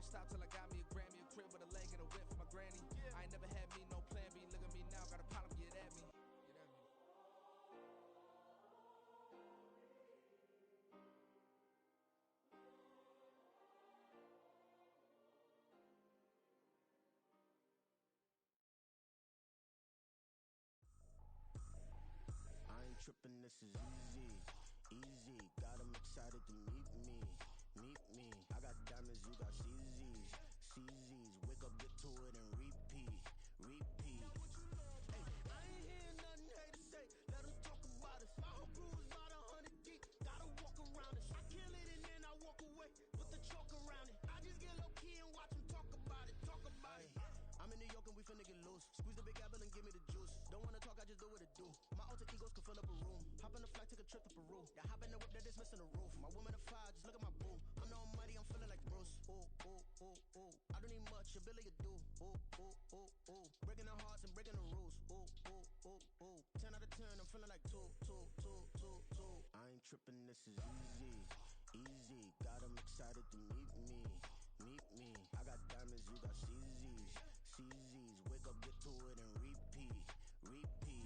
stop till I got me a Grammy, a crib with a leg and a whip for my granny. I ain't never had me no plan B. Look at me now, got a problem, get at me. I ain't tripping, this is easy, easy. Got 'em excited to meet me, meet me. I got diamonds, you got CZs, CZs. Wake up, get to it and repeat, repeat. Hey, I ain't hearing nothing haters say. Let 'em talk about us. My whole crew is about 100 deep. Gotta walk around us. I kill it and then I walk away. Put the chalk around it. I just get low key and watch 'em talk about it, talk about it. I'm in New York and we finna get loose. Squeeze the big apple and give me the juice. Don't wanna talk, I just do what it do. My alter egos can fill up a room. Hop on the flight, take a trip to Peru. Yeah, hop in the whip that is missing the roof. My woman a fire, just look at my boo. I'm the almighty, I'm feeling like Bruce. Ooh, ooh, ooh, ooh. I don't need much, your Billy a do. Ooh, ooh, ooh, ooh. Breaking the hearts and breaking the rules. Ooh, ooh, ooh, ooh. 10 out of 10, I'm feeling like two. I ain't tripping, this is easy, easy. Got 'em excited to meet me, meet me. I got diamonds, you got CZs, CZs. Wake up, get to it and repeat, repeat.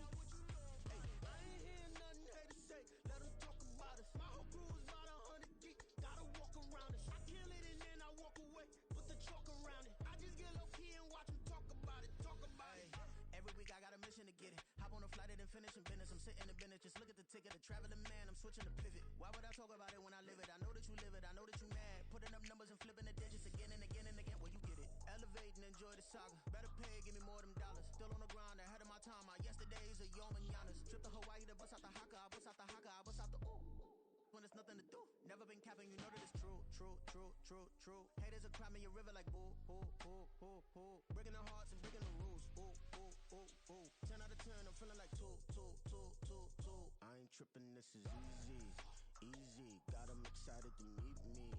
Hey, I ain't hearing nothing haters say. Let 'em talk about us. My whole crew is about 100 deep. Gotta walk around us. I kill it and then I walk away. Put the chalk around it. I just get low key and watch 'em talk about it, talk about it. Every week I got a mission to get it. Hop on a flight and then finish in business. I'm sitting in business, just look at the ticket. A traveling man, I'm switching to pivot. Why would I talk about it when I live it? I know that you live it, I know that you mad. Putting up numbers and flipping the digits again and again and again. Well, you get it. Elevate and enjoy the saga. Better pay, give me more of them dollars. Still on the grind, ahead of my time. My yesterdays are your mananas. Trip to Hawaii to bust out the haka. I bust out the haka, I bust out the ooh. When there's nothing to do. Never been capping, you know that it's true, true, true, true, true. Haters are climbing your river like boo, boo, boo, boo, boo. Breaking their hearts and breaking the rules. Ooh, ooh, ooh, ooh. 10 out of 10, I'm feeling like two. I ain't tripping, this is easy, easy. Got 'em excited to meet me,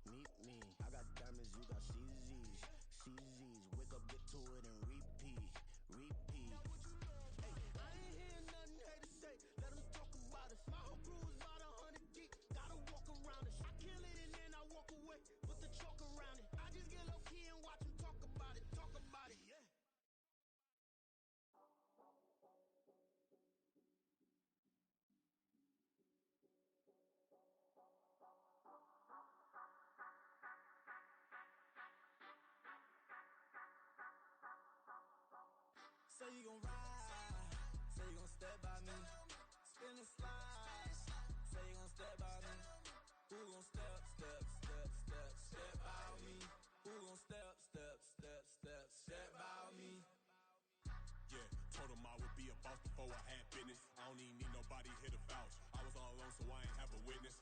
meet me. I got diamonds, you got CZs, CZs. Wake up, get to it and repeat, repeat. Hey, I ain't hearing nothing haters say. Let 'em talk about us. My whole crew is about 100 deep. Gotta walk around us. I kill it and then I walk away. Put the chalk around it. I just get low key and watch 'em talk about it, talk about it. Yeah. Say you gon' ride, say you gon' step by me, spin and slide, say you gon' step by me. Who gon' step by me? Who gon' step by me? Yeah, told him I would be a boss before I had business. I don't even need nobody here to vouch. I was all alone, so I ain't have a witness.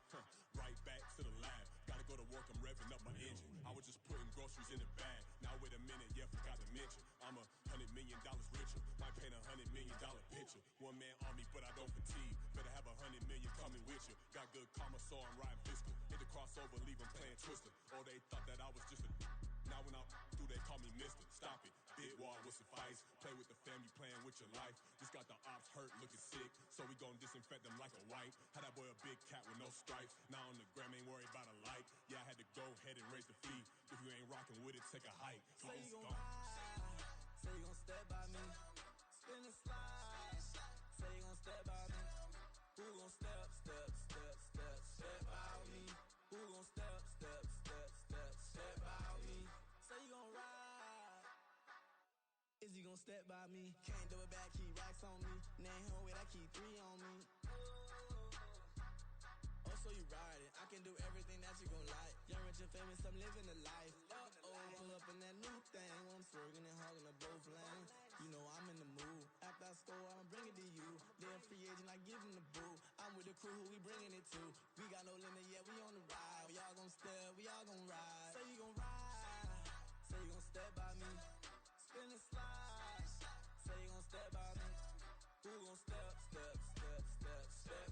Right back to the lab. Gotta go to work, I'm revving up my engine. I was just putting groceries in the bag. Now wait a minute, yeah, forgot to mention. I'm $100 million richer. Might paint $100 million picture. One man army, but I don't fatigue. Better have 100 million coming with you. Got good karma, so I'm riding fiscal. Hit the crossover, leave them playing Twister. Oh, they thought that I was just a... Now when I do, they call me mister. Stop it. Big wall will suffice. Play with the family, playing with your life. Just got the ops hurt, looking sick. So we gon' disinfect them like a wipe. Had that boy a big cat with no stripes. Now on the gram, ain't worried about a light. Yeah, I had to go ahead and raise the fee. If you ain't rocking with it, take a hike. Say you gon' ride, say you gon' step by me, spin and slide, say you gon' step by me. Who gon' step by me? Who gon' step by me? Say you gon' ride. Is he gon' step by me? Can't do it back, keep racks on me. Name home with, I keep 3 on me. Oh, so you riding. I can do everything that you gon' like. Young, rich, and famous, I'm living the life. Pull up in that new thing. When I'm swerving and hogging the both lanes. You know I'm in the mood. After I score, I'ma bring it to you. They're a free agent, I give them the boo. I'm with the crew, who we bringing it to. We got no limit, yeah, we on the ride. We all gon' step, we all gon' ride. Say you gon' ride. Say you gon' step by me. Spin and slide. Say you gon' step by me. Who gon' step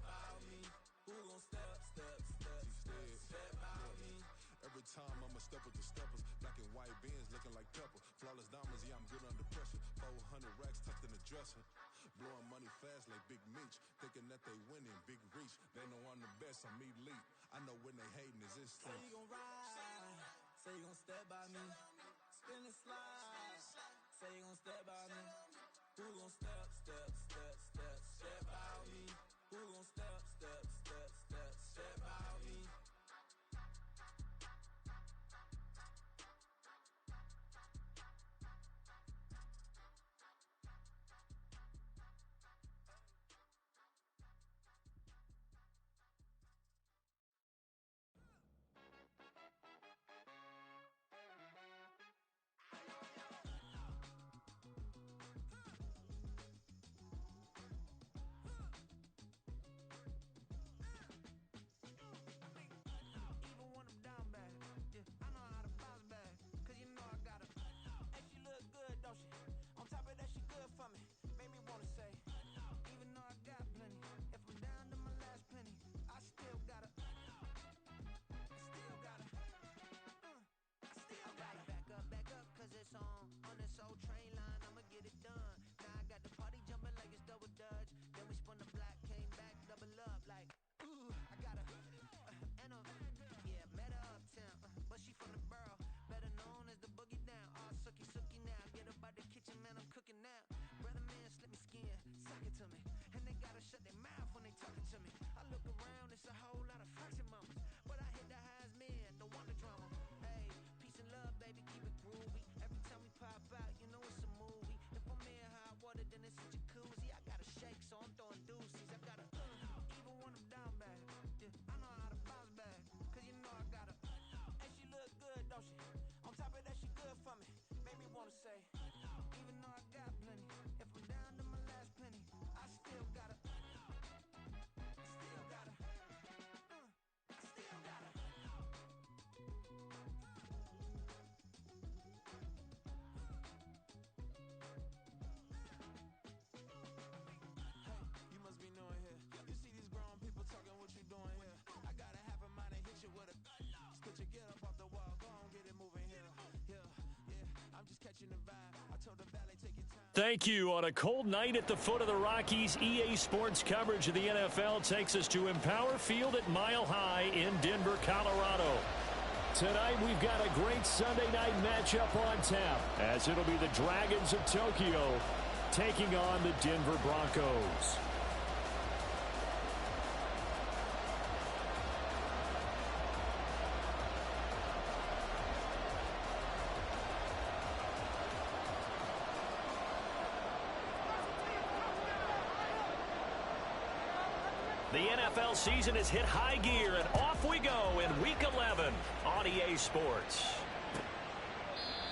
by me? Who gon' step by me? Every time I'ma step with the steppers. Black and white beans looking like pepper. Flawless diamonds, yeah, I'm good under pressure. 400 racks tucked in the dresser. Blowing money fast like Big Meech. Thinking that they winning, big reach. They know I'm the best, I'm elite. I know when they hating is instinct. Say you gon' ride, say Say you gon' step by me. Spin and slide. Say you gon' step by me. Who gon' step by me? Who gon' step by me? On this old train line, I'ma get it done. Now I got the party jumping like it's double dutch. Then we spun the block, came back, double up like, ooh, I got a, and a, yeah, met her uptown, but she from the borough, better known as the boogie down. All sookie now, get up out the kitchen, man, I'm cooking now. Brother man, slip me skin, suck it to me, and they gotta shut their mouth when they talking to me. I look around, it's a whole lot of fraction mamas, but I hit the highs, man, don't want the drama. Hey, peace and love, baby, keep it groovy. Every time we pop out, you know it's a movie. If I'm in hot water, then it's a jacuzzi. I gotta shake, so I'm throwing deuces. I gotta, even when I'm down bad, yeah, I know how to bounce back, cause you know I gotta, and she look good, don't she? On top of that, she good for me. Make me wanna say, even though I got plenty, if I'm down to my last penny, I still gotta, Thank you. On a cold night at the foot of the Rockies, EA Sports coverage of the NFL takes us to Empower Field at Mile High in Denver, Colorado. Tonight, we've got a great Sunday night matchup on tap, as it'll be the Dragons of Tokyo taking on the Denver Broncos. The NFL season has hit high gear, and off we go in Week 11 on EA Sports.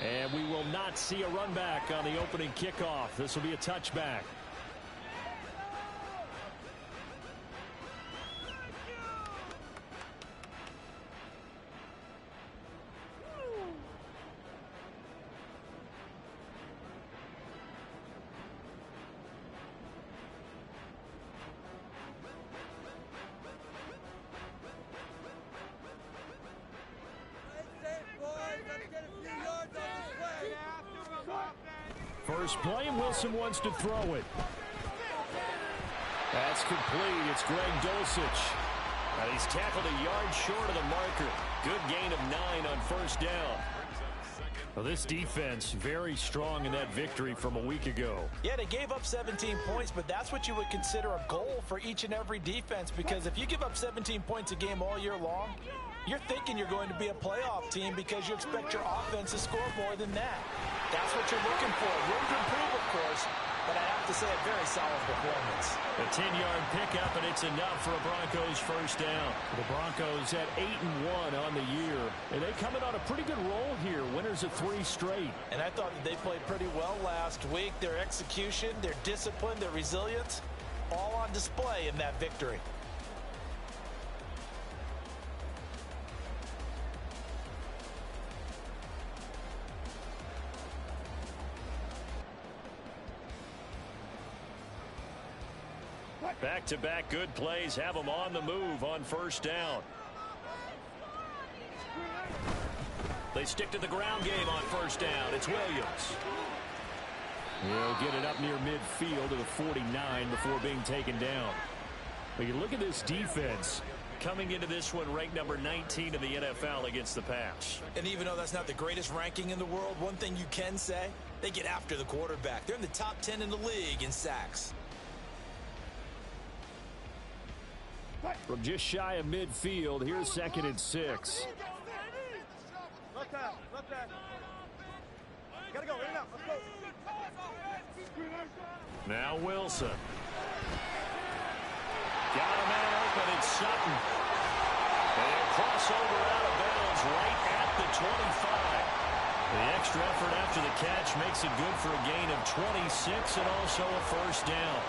And we will not see a run back on the opening kickoff. This will be a touchback. First play, Wilson wants to throw it. That's complete. It's Greg Dulcich. And he's tackled a yard short of the marker. Good gain of 9 on first down. Well, this defense very strong in that victory from a week ago. Yeah, they gave up 17 points, but that's what you would consider a goal for each and every defense, because if you give up 17 points a game all year long, you're thinking you're going to be a playoff team because you expect your offense to score more than that. That's what you're looking for. Room to improve, of course, but I have to say a very solid performance. A 10-yard pickup, and it's enough for a Broncos first down. The Broncos at 8-1 on the year, and they coming on a pretty good roll here. Winners of 3 straight. And I thought that they played pretty well last week. Their execution, their discipline, their resilience, all on display in that victory. Back-to-back good plays have them on the move on first down. They stick to the ground game on first down. It's Williams. He'll get it up near midfield to the 49 before being taken down. But you look at this defense. coming into this one ranked number 19 in the NFL against the pass. And even though that's not the greatest ranking in the world, one thing you can say, they get after the quarterback. They're in the top 10 in the league in sacks. From just shy of midfield, here's 2nd and 6. Look that. Gotta go, in and out, let's go. Now Wilson. Got a man open, it's Sutton. And crossover out of bounds right at the 25. The extra effort after the catch makes it good for a gain of 26 and also a first down.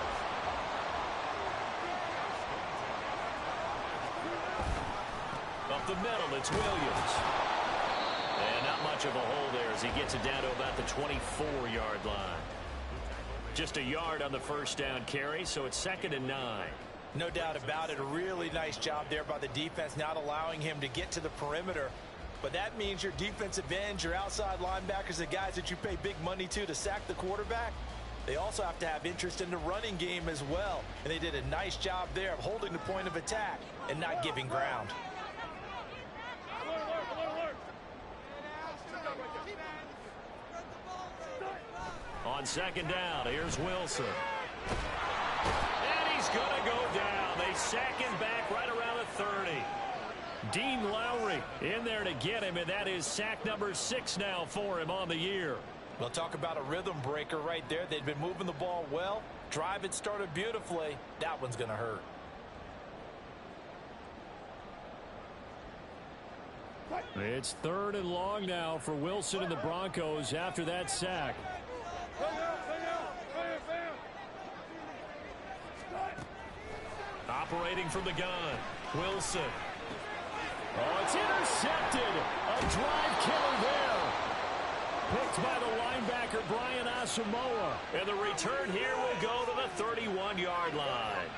Up the middle, it's Williams. And not much of a hole there as he gets it down to about the 24-yard line. Just a yard on the first down carry, so it's 2nd and 9. No doubt about it. A really nice job there by the defense, not allowing him to get to the perimeter. But that means your defensive ends, your outside linebackers, the guys that you pay big money to sack the quarterback, they also have to have interest in the running game as well. And they did a nice job there of holding the point of attack and not giving ground. On 2nd down, here's Wilson. And he's going to go down. They sack him back right around the 30. Dean Lowry in there to get him, and that is sack number 6 now for him on the year. Well, talk about a rhythm breaker right there. They'd been moving the ball well. Drive had started beautifully. That one's going to hurt. It's 3rd and long now for Wilson and the Broncos after that sack. Operating from the gun, Wilson. Oh, it's intercepted. A drive killer there. Picked by the linebacker, Brian Asamoah. And the return here will go to the 31-yard line.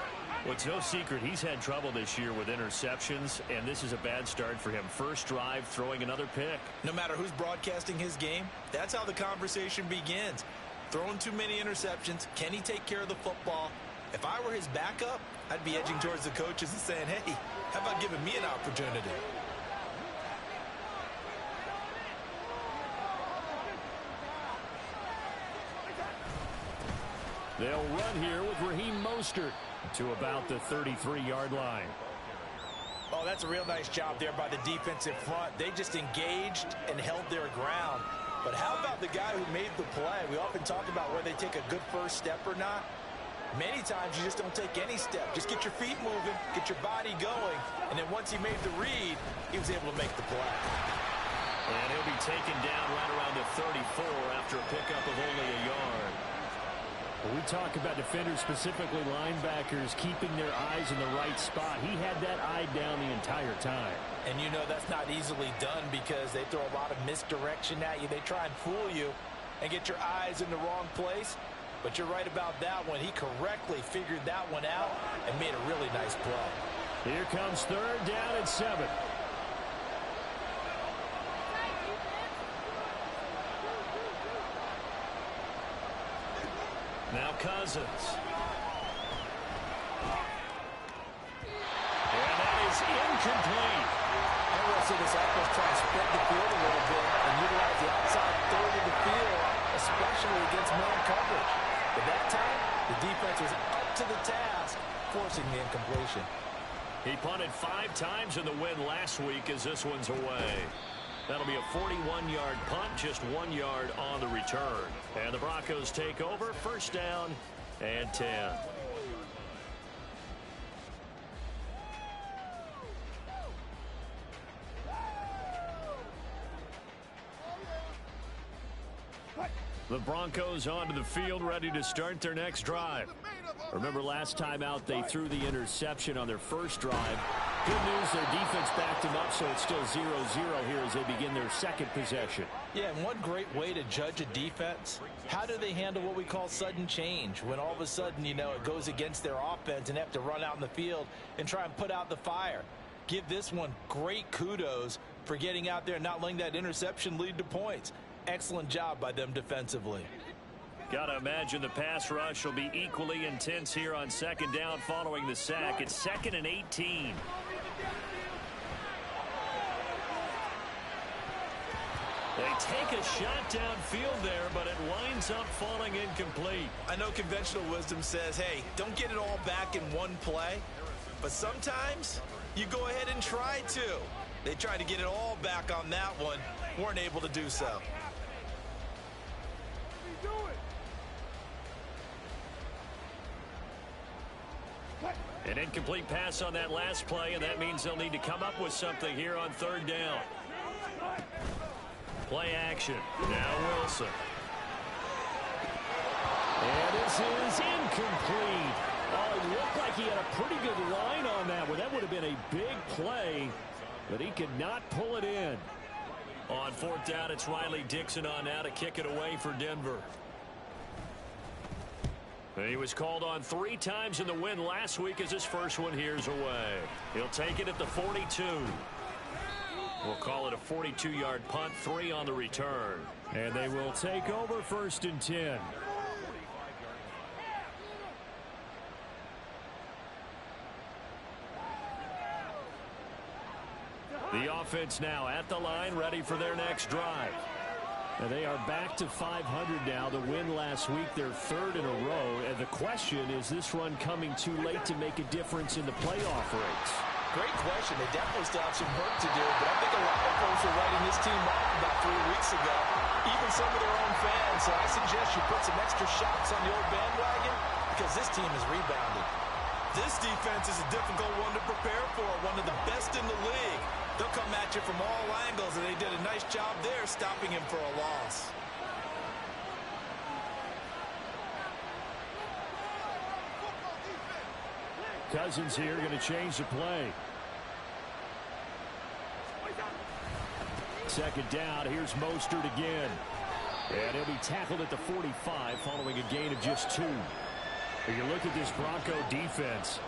Well, it's no secret he's had trouble this year with interceptions, and this is a bad start for him. First drive, throwing another pick. No matter who's broadcasting his game, that's how the conversation begins. Throwing too many interceptions. Can he take care of the football? If I were his backup, I'd be edging towards the coaches and saying, hey, how about giving me an opportunity? They'll run here with Raheem Mostert to about the 33-yard line. Oh, that's a real nice job there by the defensive front. They just engaged and held their ground. But how about the guy who made the play? We often talk about whether they take a good first step or not. Many times you just don't take any step. Just get your feet moving, get your body going, and then once he made the read, he was able to make the play. And he'll be taken down right around the 34 after a pickup of only a yard. When we talk about defenders, specifically linebackers, keeping their eyes in the right spot. He had that eye down the entire time. And you know that's not easily done because they throw a lot of misdirection at you. They try and fool you and get your eyes in the wrong place. But you're right about that one. He correctly figured that one out and made a really nice play. Here comes 3rd down and 7. Now Cousins. And that is incomplete. I will see this offense try to spread the field a little bit and utilize the outside third of the field, especially against man coverage. But that time, the defense was up to the task, forcing the incompletion. He punted 5 times in the win last week as this one's away. That'll be a 41-yard punt, just 1 yard on the return. And the Broncos take over, 1st down and 10. The Broncos onto the field, ready to start their next drive. Remember last time out, they threw the interception on their first drive. Good news, their defense backed them up, so it's still 0-0 here as they begin their second possession. Yeah, and one great way to judge a defense, how do they handle what we call sudden change? When all of a sudden, you know, it goes against their offense and they have to run out in the field and try and put out the fire. Give this one great kudos for getting out there and not letting that interception lead to points. Excellent job by them defensively. Got to imagine the pass rush will be equally intense here on second down following the sack. It's 2nd and 18. They take a shot downfield there, but it winds up falling incomplete. I know conventional wisdom says, hey, don't get it all back in one play. But sometimes you go ahead and try to. They tried to get it all back on that one. Weren't able to do so. An incomplete pass on that last play, and that means they'll need to come up with something here on 3rd down. Play action. Now Wilson. And this is incomplete. Oh, it looked like he had a pretty good line on that one. That would have been a big play, but he could not pull it in. On 4th down, it's Riley Dixon on now to kick it away for Denver. He was called on 3 times in the win last week as his first one here's away. He'll take it at the 42. We'll call it a 42-yard punt, 3 on the return. And they will take over 1st and 10. The offense now at the line, ready for their next drive. And they are back to 500 now. The win last week, their 3rd in a row. And the question, is this run coming too late to make a difference in the playoff race? Great question. They definitely still have some work to do, but I think a lot of folks were writing this team off about 3 weeks ago, even some of their own fans. So I suggest you put some extra shots on the old bandwagon because this team has rebounded. This defense is a difficult one to prepare for, one of the best in the league. They'll come at you from all angles, and they did a nice job there stopping him for a loss. Cousins here going to change the play. 2nd down. Here's Mostert again. And he'll be tackled at the 45 following a gain of just 2. If you look at this Bronco defense,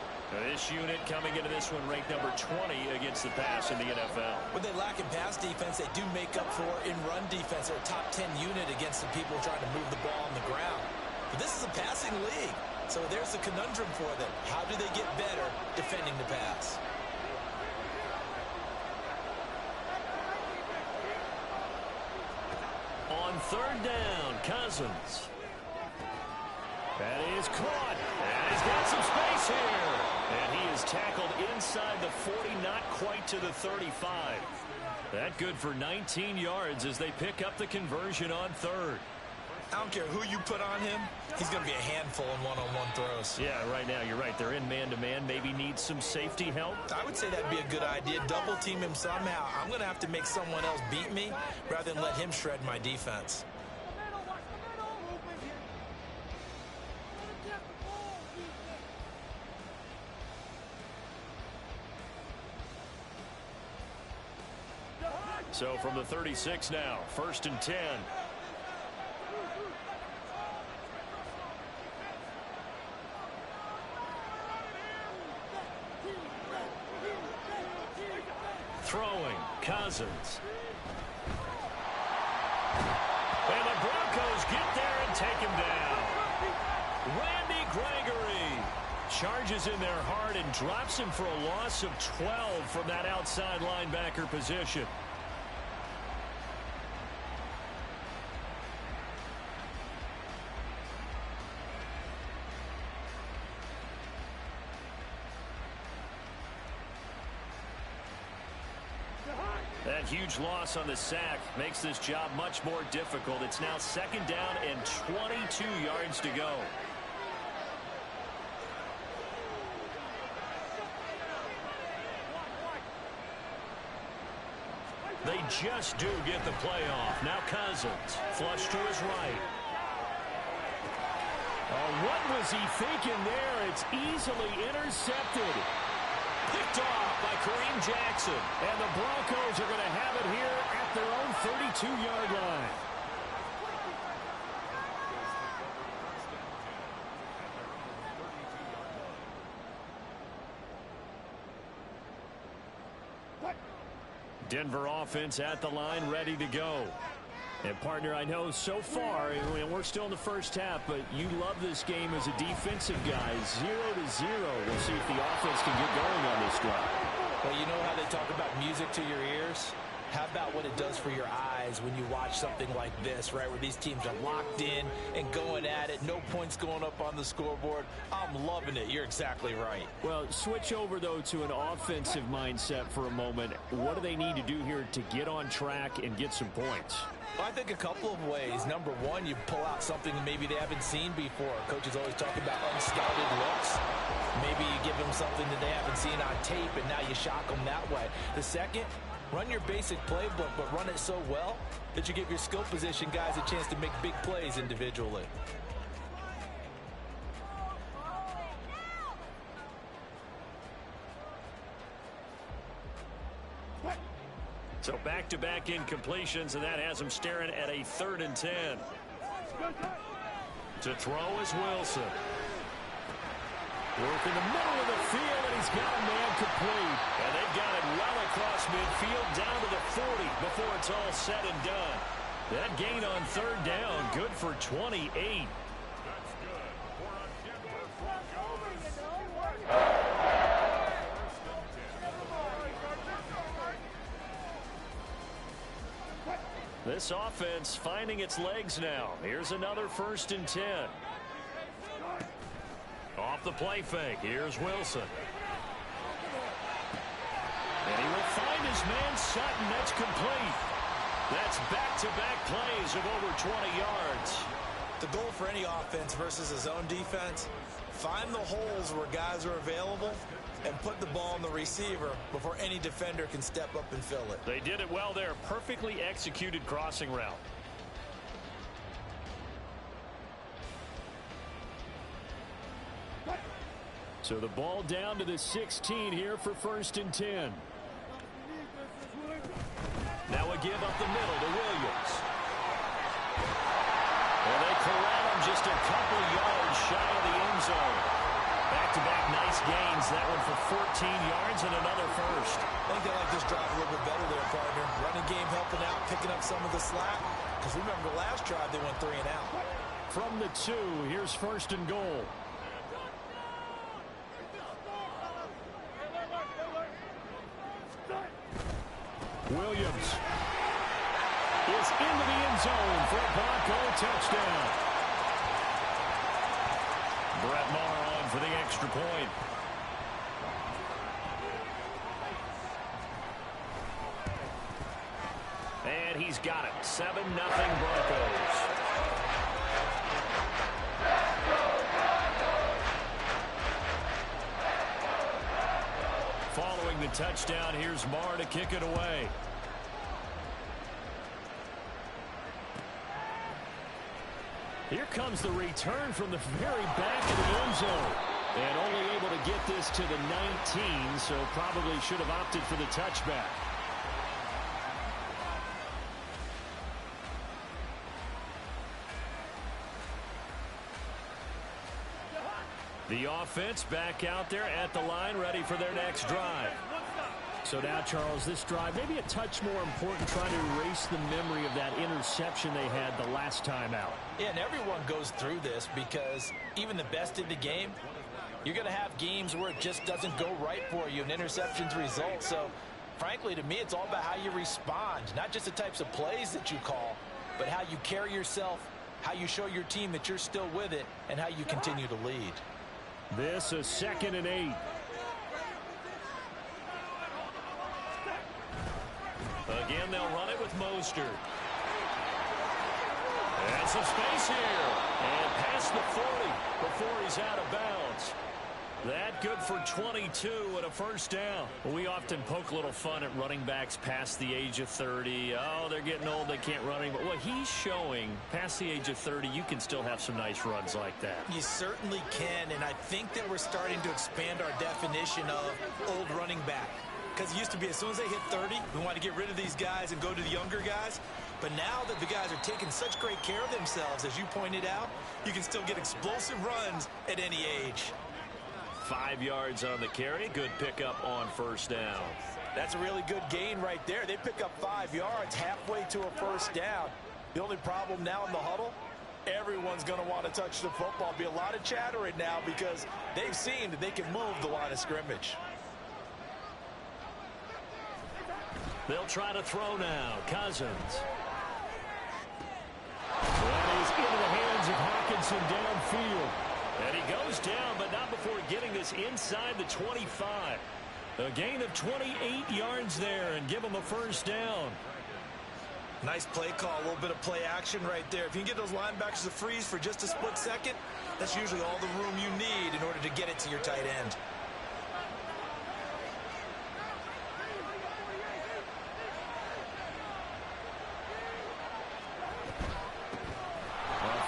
this unit coming into this one ranked number 20 against the pass in the NFL. When they lack in pass defense, they do make up for in run defense. They're a top 10 unit against the people trying to move the ball on the ground. But this is a passing league. So there's a conundrum for them. How do they get better defending the pass? On 3rd down, Cousins. That is caught. And he's got some space here. And he is tackled inside the 40, not quite to the 35. That good for 19 yards as they pick up the conversion on 3rd. I don't care who you put on him. He's going to be a handful in one-on-one throws. Yeah, right now, you're right. They're in man-to-man. Maybe need some safety help. I would say that'd be a good idea. Double team him somehow. I'm going to have to make someone else beat me rather than let him shred my defense. So from the 36 now, 1st and 10. Throwing, Cousins. And the Broncos get there and take him down. Randy Gregory charges in there hard and drops him for a loss of 12 from that outside linebacker position. That huge loss on the sack makes this job much more difficult. It's now 2nd down and 22 yards to go. They just do get the play off. Now Cousins, flush to his right. Oh, what was he thinking there? It's easily intercepted. Picked off by Kareem Jackson. And the Broncos are going to have it here at their own 32-yard line. Denver offense at the line, ready to go. And, partner, I know so far, we're still in the first half, but you love this game as a defensive guy. 0-0. We'll see if the offense can get going on this drive. Well, you know how they talk about music to your ears? How about what it does for your eyes when you watch something like this, right, where these teams are locked in and going at it, no points going up on the scoreboard? I'm loving it. You're exactly right. Well, switch over, though, to an offensive mindset for a moment. What do they need to do here to get on track and get some points? Well, I think a couple of ways. Number one, you pull out something that maybe they haven't seen before. Coaches always talk about unscouted looks. Maybe you give them something that they haven't seen on tape, and now you shock them that way. The second, run your basic playbook, but run it so well that you give your skill position guys a chance to make big plays individually. So back-to-back incompletions, and that has him staring at a 3rd and 10. To throw is Wilson. Work in the middle of the field, and he's got a man complete. And they've got it well across midfield down to the 40 before it's all said and done. That gain on 3rd down, good for 28. This offense finding its legs now. Here's another 1st and 10. Off the play fake. Here's Wilson. And he will find his man Sutton. That's complete. That's back-to-back plays of over 20 yards. The goal for any offense versus a zone defense, find the holes where guys are available and put the ball on the receiver before any defender can step up and fill it. They did it well there. Perfectly executed crossing route. So the ball down to the 16 here for 1st and 10. Now a give up the middle to Williams. And they corral him just a couple yards shy of the end zone. Back-to-back nice gains. That one for 14 yards and another 1st. I think they like this drive a little bit better there, partner. Running game helping out, picking up some of the slack. Because remember, the last drive they went 3 and out. From the 2, here's 1st and goal. Williams is into the end zone for a Bronco touchdown. Brett Maher on for the extra point. And he's got it. 7-0 Broncos. Following the touchdown, here's Maher to kick it away. Here comes the return from the very back of the end zone. And only able to get this to the 19, so probably should have opted for the touchback. The offense back out there at the line, ready for their next drive. So now, Charles, this drive maybe a touch more important, trying to erase the memory of that interception they had the last time out. Yeah, and everyone goes through this because even the best in the game, you're going to have games where it just doesn't go right for you and interceptions result. So, frankly, to me, it's all about how you respond, not just the types of plays that you call, but how you carry yourself, how you show your team that you're still with it, and how you continue to lead. This is 2nd and 8. Again, they'll run it with Mostert. And some space here. And past the 40 before he's out of bounds. That good for 22 and a 1st down. We often poke a little fun at running backs past the age of 30. Oh, they're getting old, they can't run anymore. Well, he's showing past the age of 30, you can still have some nice runs like that. You certainly can, and I think that we're starting to expand our definition of old running back. Because it used to be as soon as they hit 30, we want to get rid of these guys and go to the younger guys. But now that the guys are taking such great care of themselves, as you pointed out, you can still get explosive runs at any age. 5 yards on the carry. Good pickup on 1st down. That's a really good gain right there. They pick up 5 yards halfway to a 1st down. The only problem now in the huddle, everyone's going to want to touch the football. Be a lot of chatter right now because they've seen that they can move the line of scrimmage. They'll try to throw now. Cousins. That is into the hands of Hawkinson downfield. And he goes down, but not before getting this inside the 25. A gain of 28 yards there and give him a first down. Nice play call, a little bit of play action right there. If you can get those linebackers to freeze for just a split second, that's usually all the room you need in order to get it to your tight end.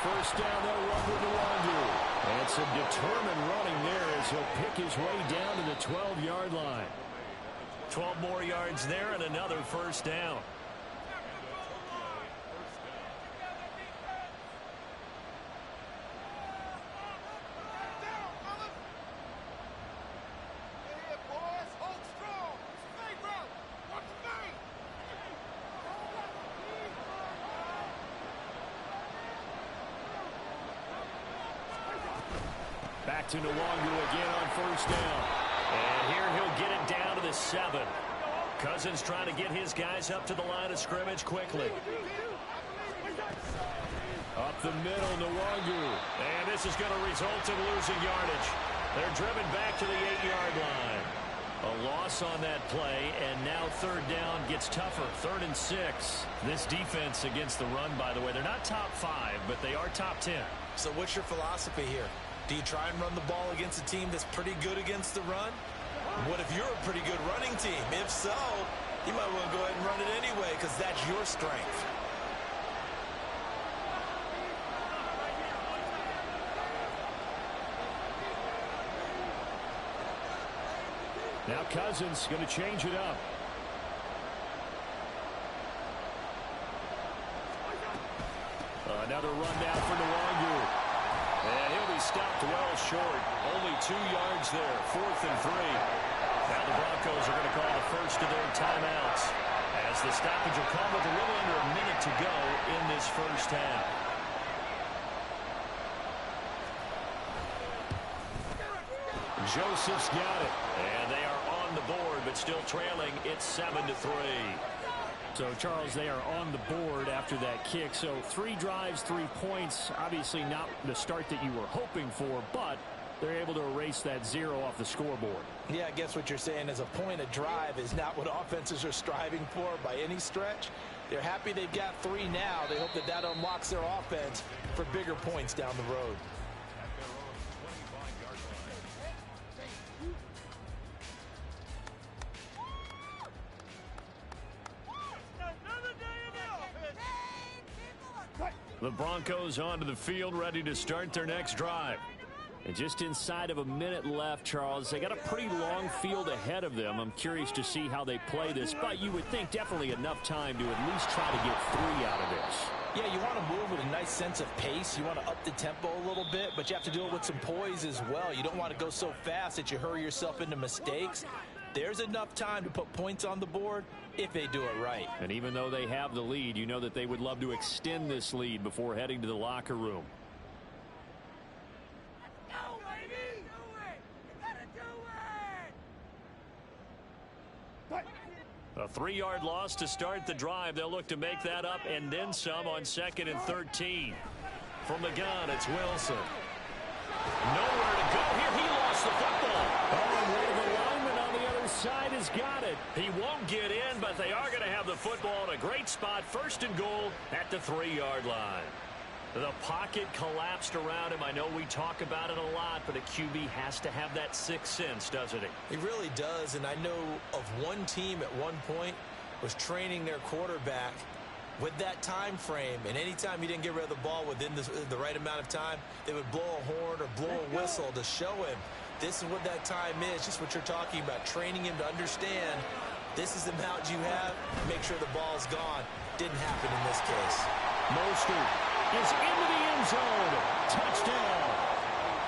First down, they'll run with Nwangwu. And some determined running there as he'll pick his way down to the 12-yard line. 12 more yards there and another first down. Back to Nwangwu again on first down. And here he'll get it down to the 7. Cousins trying to get his guys up to the line of scrimmage quickly. Up the middle, Nwangwu. And this is going to result in losing yardage. They're driven back to the 8-yard line. A loss on that play, and now third down gets tougher. 3rd and 6. This defense against the run, by the way, they're not top 5, but they are top 10. So what's your philosophy here? Do you try and run the ball against a team that's pretty good against the run? What if you're a pretty good running team? If so, you might want to go ahead and run it anyway because that's your strength. Now Cousins going to change it up. Another run down for Nwangwu. And he'll be stopped well short. Only 2 yards there. 4th and 3. Now the Broncos are going to call the first of their timeouts as the stoppage will come with a little under a minute to go in this first half. Joseph's got it. And they are on the board, but still trailing. It's 7-3. So, Charles, they are on the board after that kick. So 3 drives, 3 points. Obviously not the start that you were hoping for, but they're able to erase that 0 off the scoreboard. Yeah, I guess what you're saying is a point a drive is not what offenses are striving for by any stretch. They're happy they've got 3 now. They hope that that unlocks their offense for bigger points down the road. The Broncos onto the field, ready to start their next drive. And just inside of a minute left, Charles, they got a pretty long field ahead of them. I'm curious to see how they play this, but you would think definitely enough time to at least try to get 3 out of this. Yeah, you want to move with a nice sense of pace. You want to up the tempo a little bit, but you have to do it with some poise as well. You don't want to go so fast that you hurry yourself into mistakes. There's enough time to put points on the board if they do it right. And even though they have the lead, you know that they would love to extend this lead before heading to the locker room. A 3-yard loss to start the drive. They'll look to make that up and then some on 2nd and 13. From the gun, it's Wilson. Nowhere to go here. He lost the football. Oh, and one of the linemen on the other side has got it. He won't get in, but they are going to have the football in a great spot. 1st and goal at the 3-yard line. The pocket collapsed around him. I know we talk about it a lot, but a QB has to have that 6th sense, doesn't he? He really does, and I know of one team at one point was training their quarterback with that time frame, and anytime he didn't get rid of the ball within the right amount of time, they would blow a horn or blow a whistle to show him this is what that time is, just what you're talking about, training him to understand this is the amount you have, make sure the ball's gone. Didn't happen in this case. Mostert is into the end zone. Touchdown.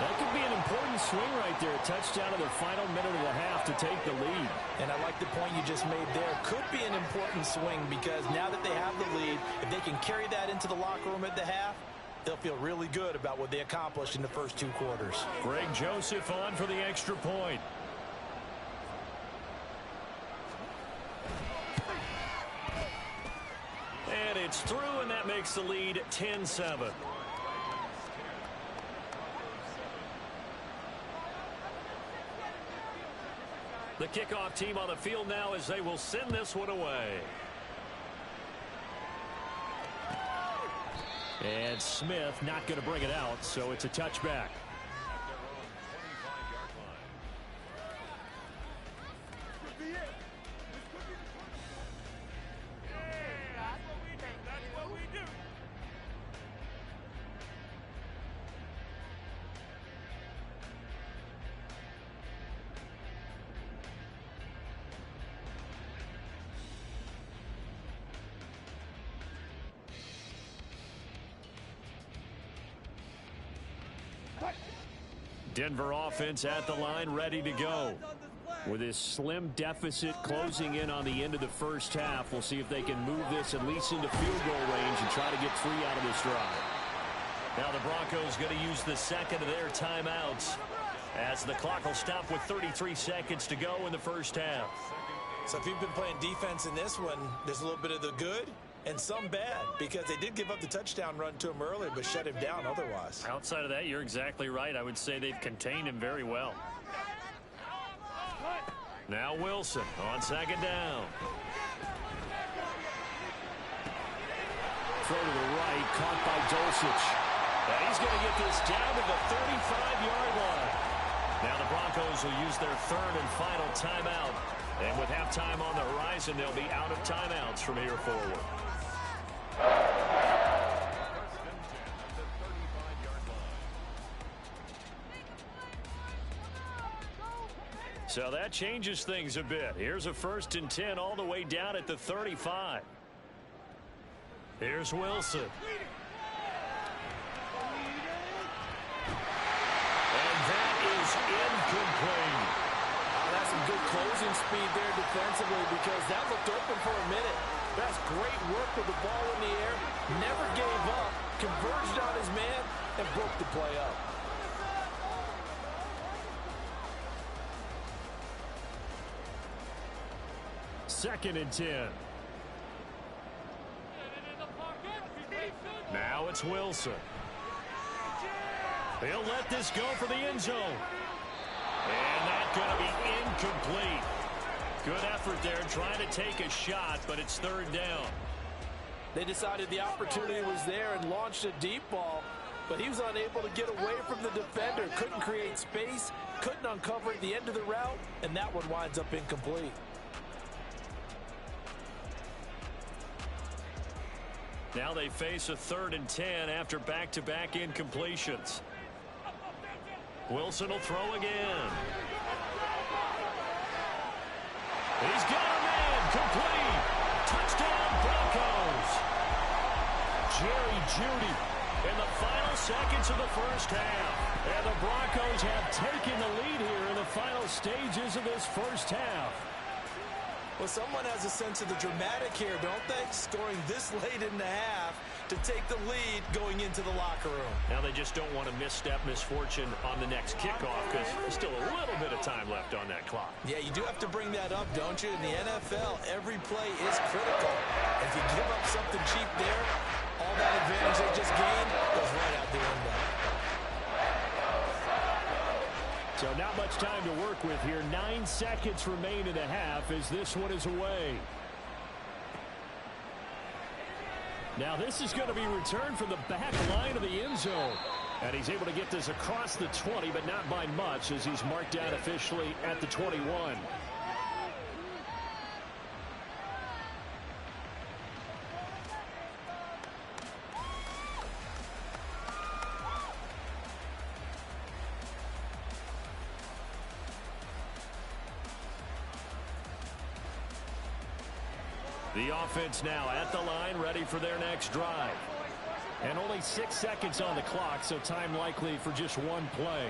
That could be an important swing right there. A touchdown in the final minute of the half to take the lead. And I like the point you just made there could be an important swing, because now that they have the lead, if they can carry that into the locker room at the half, they'll feel really good about what they accomplished in the first 2 quarters. Greg Joseph on for the extra point. And it's through, and that makes the lead 10-7. The kickoff team on the field now as they will send this one away. And Smith not going to bring it out, so it's a touchback. Denver offense at the line, ready to go. With this slim deficit closing in on the end of the first half, we'll see if they can move this at least into field goal range and try to get 3 out of this drive. Now the Broncos going to use the second of their timeouts as the clock will stop with 33 seconds to go in the first half. So if you've been playing defense in this one, there's a little bit of the good and some bad, because they did give up the touchdown run to him earlier but shut him down otherwise. Outside of that, you're exactly right. I would say they've contained him very well. Now Wilson on second down. Throw to the right, caught by Dulcich. And he's going to get this down to the 35-yard line. Now the Broncos will use their third and final timeout. And with halftime on the horizon, they'll be out of timeouts from here forward. So that changes things a bit. Here's a 1st and 10 all the way down at the 35. Here's Wilson. And that is incomplete. That's some good closing speed there defensively, because that looked open for a minute. That's great work with the ball in the air. Never gave up. Converged on his man and broke the play up. Second and 10. Now it's Wilson. He'll let this go for the end zone. And that's going to be incomplete. Good effort there trying to take a shot, but it's 3rd down. They decided the opportunity was there and launched a deep ball, but he was unable to get away from the defender. Couldn't create space, couldn't uncover at the end of the route, and that one winds up incomplete. Now they face a 3rd and 10 after back-to-back incompletions. Wilson will throw again. He's got a man, complete. Touchdown Broncos. Jerry Jeudy in the final seconds of the first half. And the Broncos have taken the lead here in the final stages of this first half. Well, someone has a sense of the dramatic here, don't they? Scoring this late in the half to take the lead going into the locker room. Now they just don't want to misfortune on the next kickoff, because there's still a little bit of time left on that clock. Yeah, you do have to bring that up, don't you? In the NFL, every play is critical. If you give up something cheap there, all that advantage they just gained goes right out the window. So not much time to work with here. 9 seconds remain in the half as this one is away. Now this is going to be returned from the back line of the end zone. And he's able to get this across the 20, but not by much, as he's marked down officially at the 21. The offense now at the line, ready for their next drive. And only 6 seconds on the clock, so time likely for just one play.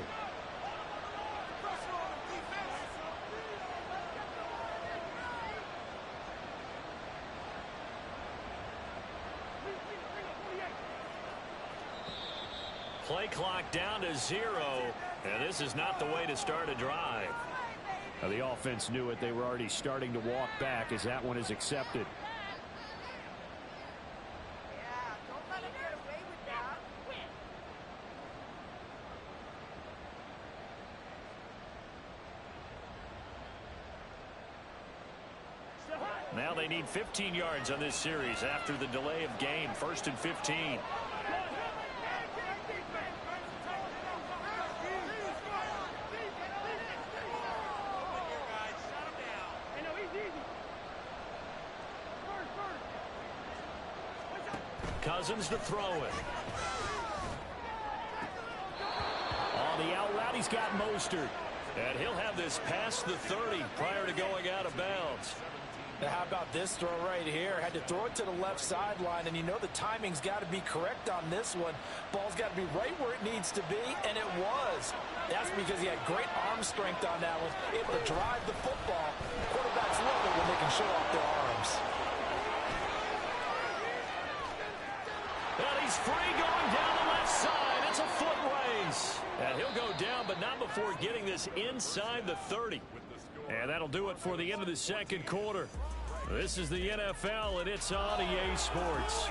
clock down to 0. And this is not the way to start a drive. Now, the offense knew it. They were already starting to walk back as that one is accepted. Now they need 15 yards on this series after the delay of game. 1st and 15. Cousins to throw it. On the out route, he's got Mostert. And he'll have this past the 30 prior to going out of bounds. Now, how about this throw right here? Had to throw it to the left sideline, and you know the timing's got to be correct on this one. Ball's got to be right where it needs to be, and it was. That's because he had great arm strength on that one, able to drive the football. Quarterbacks love it when they can show off their arms. And he's free going down the left side. It's a foot race. And he'll go down, but not before getting this inside the 30. And that'll do it for the end of the second quarter. This is the NFL, and it's on EA Sports.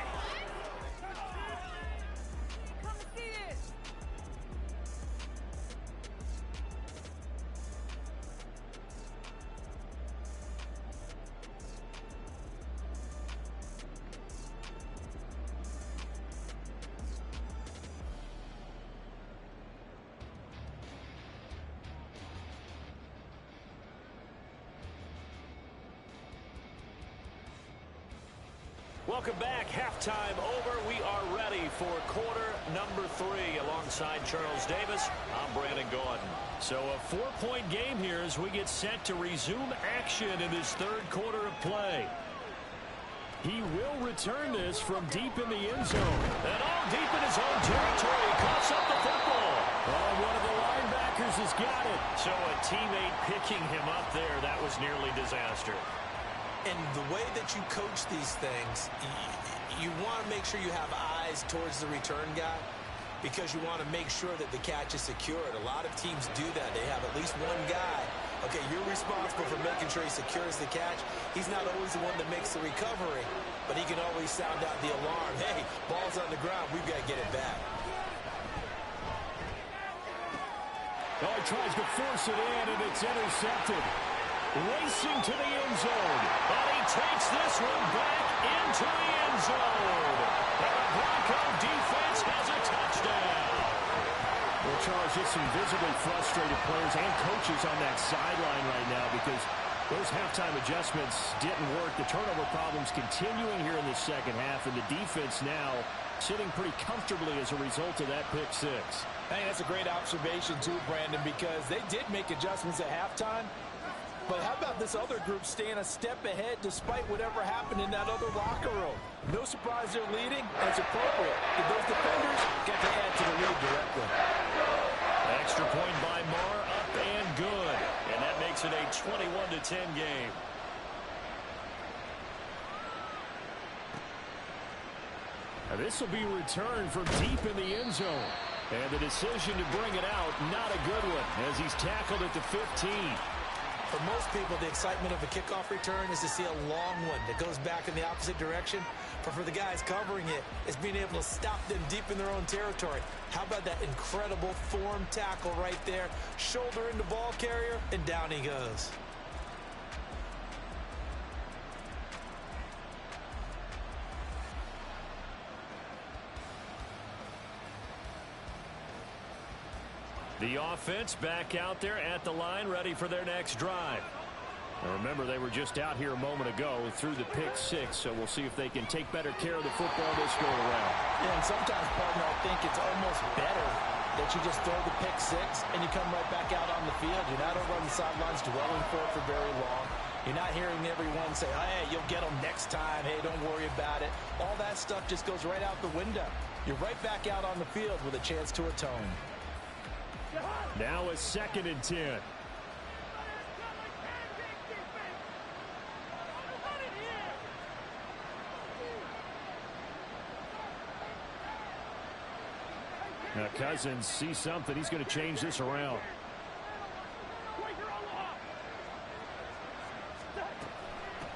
Welcome back. Halftime over. We are ready for quarter number 3. Alongside Charles Davis, I'm Brandon Gaudin. So a 4-point game here as we get set to resume action in this third quarter of play. He will return this from deep in the end zone. And all deep in his own territory. Coughs up the football. Oh, one of the linebackers has got it. So a teammate picking him up there. That was nearly disaster. And the way that you coach these things, you want to make sure you have eyes towards the return guy because you want to make sure that the catch is secured. A lot of teams do that. They have at least one guy. Okay, you're responsible for making sure he secures the catch. He's not always the one that makes the recovery, but he can always sound out the alarm. Hey, ball's on the ground. We've got to get it back. Oh, he tries to force it in, and it's intercepted. Racing to the end zone. And he takes this one back into the end zone. And the Bronco defense has a touchdown. Well, Charles, just some visibly frustrated players and coaches on that sideline right now because those halftime adjustments didn't work. The turnover problems continuing here in the second half, and the defense now sitting pretty comfortably as a result of that pick six. Hey, that's a great observation too, Brandon, because they did make adjustments at halftime. But how about this other group staying a step ahead despite whatever happened in that other locker room? No surprise they're leading. That's appropriate. But those defenders get to add to the lead directly. Extra point by Marr, up and good. And that makes it a 21-10 game. Now this will be returned from deep in the end zone. And the decision to bring it out, not a good one, as he's tackled at the 15. For most people, the excitement of a kickoff return is to see a long one that goes back in the opposite direction. But for the guys covering it, it's being able to stop them deep in their own territory. How about that incredible form tackle right there? Shoulder into ball carrier, and down he goes. The offense back out there at the line, ready for their next drive. Now remember, they were just out here a moment ago through the pick six, so we'll see if they can take better care of the football this go around. Yeah, and sometimes, partner, I think it's almost better that you just throw the pick six and you come right back out on the field. You're not over on the sidelines dwelling for it for very long. You're not hearing everyone say, hey, you'll get them next time. Hey, don't worry about it. All that stuff just goes right out the window. You're right back out on the field with a chance to atone. Now a 2nd and 10. Now Cousins sees something. He's going to change this around.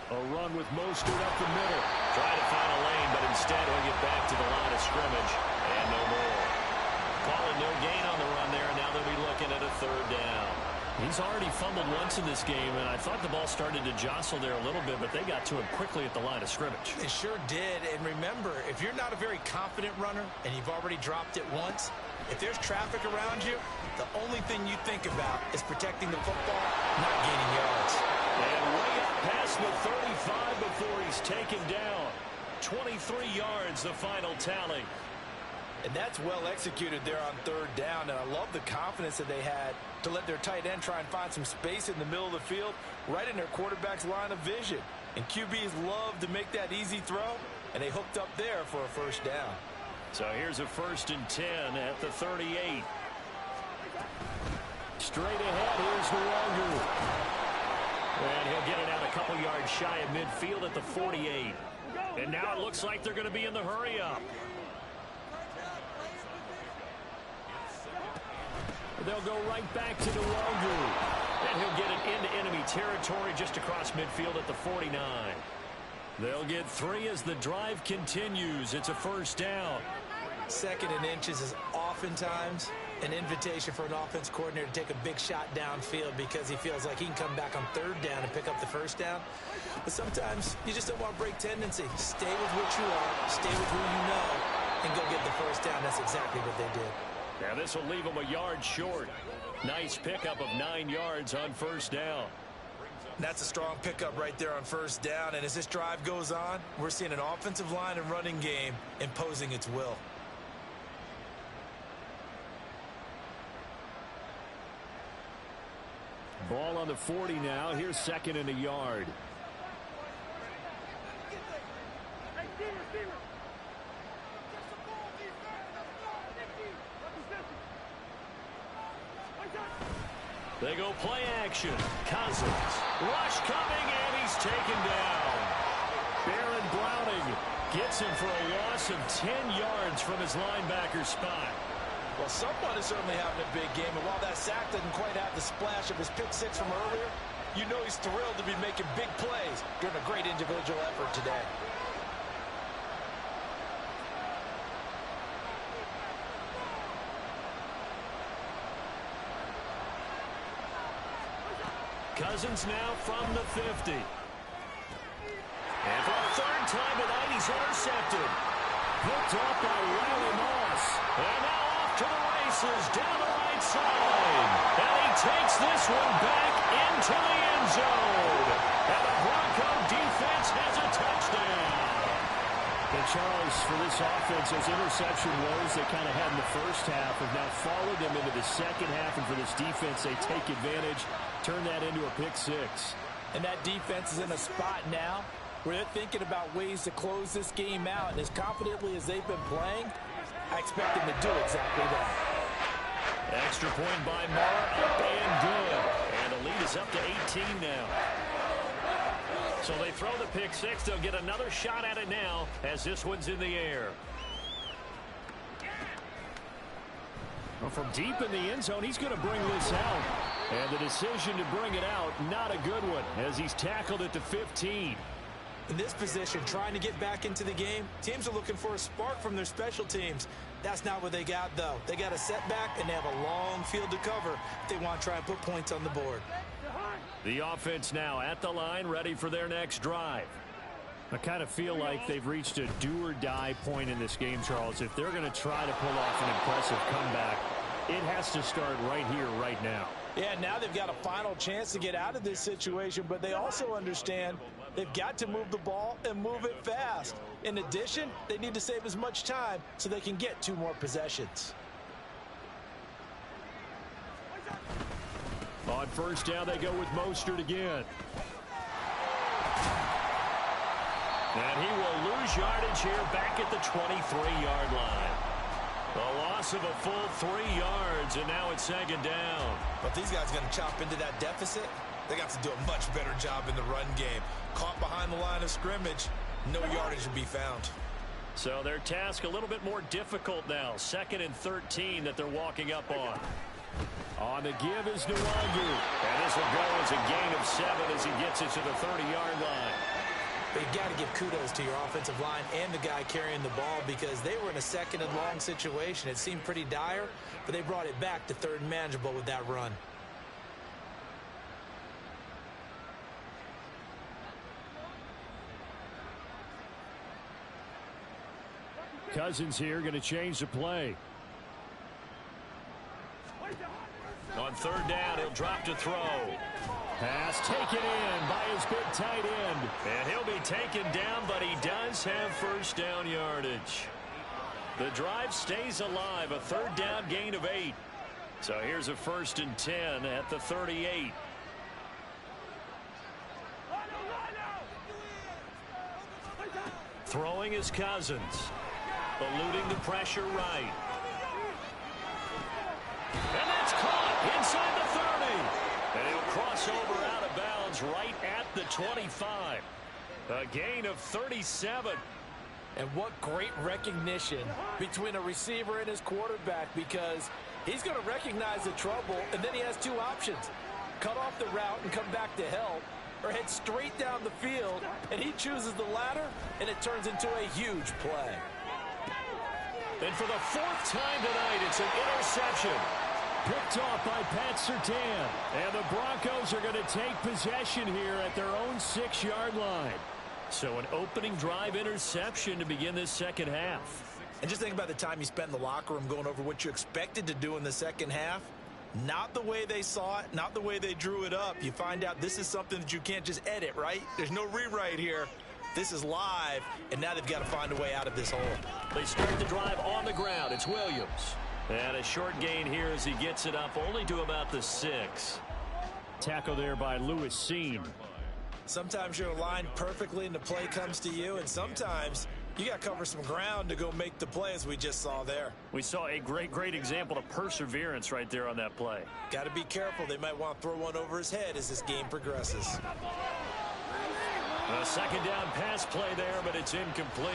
A run with Mostert up the middle. Trying to find a lane, but instead he'll get back to the line of scrimmage. And no more. Calling no gain on the run there, and now they'll be looking at a third down. He's already fumbled once in this game, and I thought the ball started to jostle there a little bit, but they got to him quickly at the line of scrimmage. They sure did, and remember, if you're not a very confident runner and you've already dropped it once, if there's traffic around you, the only thing you think about is protecting the football, not gaining yards. And way up past the 35 before he's taken down. 23 yards, the final tally. And that's well executed there on third down, and I love the confidence that they had to let their tight end try and find some space in the middle of the field, right in their quarterback's line of vision. And QBs love to make that easy throw, and they hooked up there for a first down. So here's a 1st and 10 at the 38. Straight ahead, here's the Lg. And he'll get it out a couple yards shy of midfield at the 48. And now it looks like they're going to be in the hurry-up. They'll go right back to the Lg. And he'll get it into enemy territory just across midfield at the 49. They'll get 3 as the drive continues. It's a first down. 2nd and inches is oftentimes an invitation for an offense coordinator to take a big shot downfield because he feels like he can come back on 3rd down and pick up the first down. But sometimes you just don't want to break tendency. Stay with what you are, stay with who you know, and go get the first down. That's exactly what they did. Now this will leave him a yard short. Nice pickup of 9 yards on first down. That's a strong pickup right there on first down. And as this drive goes on, we're seeing an offensive line and running game imposing its will. Ball on the 40 now. Here's 2nd and a yard. They go play action. Cousins. Rush coming, and he's taken down. Baron Browning gets him for a loss of 10 yards from his linebacker spot. Well, someone is certainly having a big game, and while that sack doesn't quite have the splash of his pick six from earlier, you know he's thrilled to be making big plays during a great individual effort today. Cousins now from the 50. And for the 3rd time tonight, he's intercepted. Picked up by Riley Moss. And now off to the races down the right side. And he takes this one back into the end zone. And the Bronco defense has a touchdown. And Charles, for this offense, those interception woes they kind of had in the first half have now followed them into the second half. And for this defense, they take advantage, turn that into a pick six. And that defense is in a spot now where they're thinking about ways to close this game out. And as confidently as they've been playing, I expect them to do exactly that. Extra point by Marr, up and good. And the lead is up to 18 now. So they throw the pick six. They'll get another shot at it now as this one's in the air. Well, from deep in the end zone, he's going to bring this out. And the decision to bring it out, not a good one, as he's tackled at the 15. In this position, trying to get back into the game, teams are looking for a spark from their special teams. That's not what they got, though. They got a setback, and they have a long field to cover if they want to try and put points on the board. The offense now at the line, ready for their next drive. I kind of feel like they've reached a do-or-die point in this game, Charles. If they're going to try to pull off an impressive comeback, it has to start right here, right now. Yeah, now they've got a final chance to get out of this situation, but they also understand they've got to move the ball and move it fast. In addition, they need to save as much time so they can get 2 more possessions. On first down, they go with Mostert again. And he will lose yardage here back at the 23-yard line. A loss of a full 3 yards, and now it's 2nd down. But these guys are going to chop into that deficit. They got to do a much better job in the run game. Caught behind the line of scrimmage, no yardage to be found. So their task a little bit more difficult now. 2nd and 13 that they're walking up on. On the give is DYMB. And this will go as a gain of 7 as he gets it to the 30-yard line. But you got to give kudos to your offensive line and the guy carrying the ball because they were in a 2nd and long situation. It seemed pretty dire, but they brought it back to 3rd and manageable with that run. Cousins here going to change the play. On 3rd down, he'll drop to throw. Pass taken in by his big tight end. And he'll be taken down, but he does have 1st down yardage. The drive stays alive, a 3rd down gain of 8. So here's a 1st and 10 at the 38. Throwing is Cousins. Eluding the pressure right. And that's caught inside the 30. And he'll cross over out of bounds right at the 25. A gain of 37. And what great recognition between a receiver and his quarterback because he's going to recognize the trouble, and then he has 2 options. Cut off the route and come back to help, or head straight down the field, and he chooses the latter, and it turns into a huge play. And for the 4th time tonight, it's an interception. Picked off by Pat Surtain. And the Broncos are going to take possession here at their own 6-yard line. So an opening drive interception to begin this 2nd half. And just think about the time you spent in the locker room going over what you expected to do in the 2nd half. Not the way they saw it, not the way they drew it up. You find out this is something that you can't just edit, right? There's no rewrite here. This is live, and now they've got to find a way out of this hole. They start the drive on the ground. It's Williams. And a short gain here as he gets it up only to about the 6. Tackle there by Lewis Seen. Sometimes you're aligned perfectly and the play comes to you, and sometimes you got to cover some ground to go make the play as we just saw there. We saw a great example of perseverance right there on that play. Got to be careful. They might want to throw one over his head as this game progresses. A 2nd down pass play there, but it's incomplete.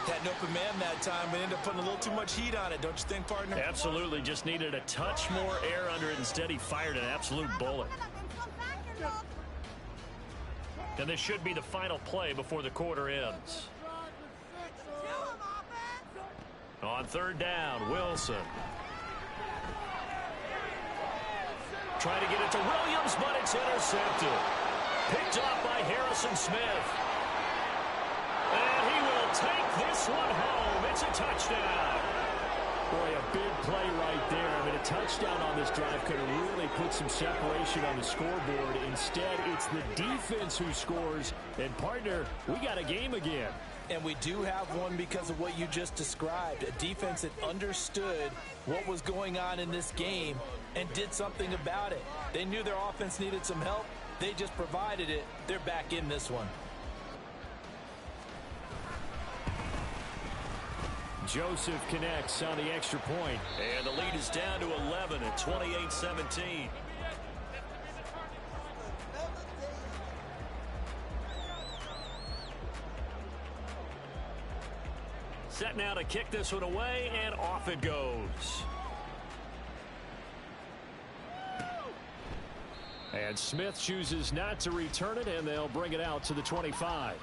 Had an open man that time, but ended up putting a little too much heat on it, don't you think, partner? Absolutely. Just needed a touch more air under it. Instead, he fired an absolute bullet. And this should be the final play before the quarter ends. On 3rd down, Wilson. Trying to get it to Williams, but it's intercepted. Picked off by Harrison Smith. And he will take this one home. It's a touchdown. Boy, a big play right there. I mean, a touchdown on this drive could have really put some separation on the scoreboard. Instead, it's the defense who scores. And, partner, we got a game again. And we do have one because of what you just described. A defense that understood what was going on in this game and did something about it. They knew their offense needed some help. They just provided it. They're back in this one. Joseph connects on the extra point. And the lead is down to 11 at 28-17. Set now to kick this one away, and off it goes. And Smith chooses not to return it, and they'll bring it out to the 25.